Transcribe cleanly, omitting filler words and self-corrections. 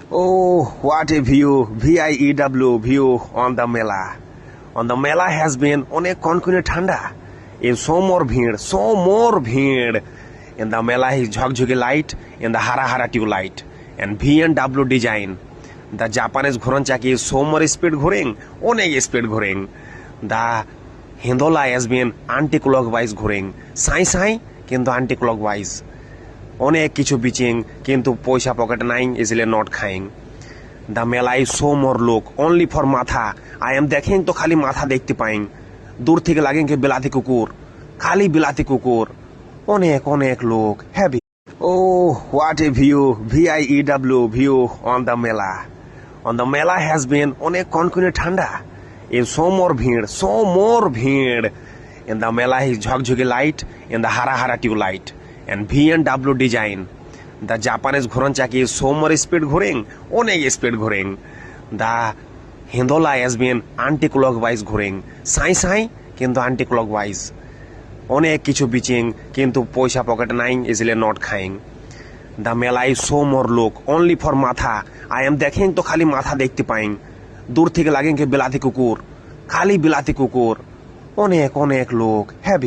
Oh, what a view! VIEW view on the Mela. On the Mela has been অনেক কনকনে ঠান্ডা। In so more ভিড়। In the Mela is ঝকঝকে light, in the hara hara tube light, and V&W design. The Japanese ঘুরন চাকি is so more speed ঘুরেং, অনেক speed ঘুরেং। The Hindola has been anti-clockwise ঘুরেং, সাই কিন্তু anti-clockwise। অনেক কিছু বিচিং কিন্তু পয়সা পকেটে নাই ইজিলি নট খাইং। দ্য মেলা ইজ সো মোর লোক অনলি ফর মাথা। আই এম দেখেং তো খালি মাথা দেখতে পাইং। দূর থেকে লাগেং কি বিলাতি কুকুর, খালি বিলাতি কুকুর। অনেক অনেক লোক heavy. Oh what a view! VIEW view on the মেলা। অন দ্য মেলা হ্যাজ বিন অনেক কনকনে ঠান্ডা। ইন সো মোর ভিড়। ইন দ্য মেলা ইজ ঝকঝকে লাইট, ইন দ্য হারা হারা tube light, and V&W design. The Japanese ঘুরন চাকি is so more speed ঘুরেং, অনেক speed ঘুরেং। The Hindola has been anti-clockwise ঘুরেং, সাই কিন্তু anti-clockwise। অনেক কিছু বিচিং কিন্তু পয়সা পকেটে নাই ইজিলি নট খাইং। দ্য মেলা ইজ সো মোর লোক অনলি ফর মাথা। আই এম দেখেং তো খালি মাথা দেখতে পাইং। দূর থেকে লাগেং কি বিলাতি কুকুর, খালি বিলাতি কুকুর। অনেক অনেক লোক হ্যাভি।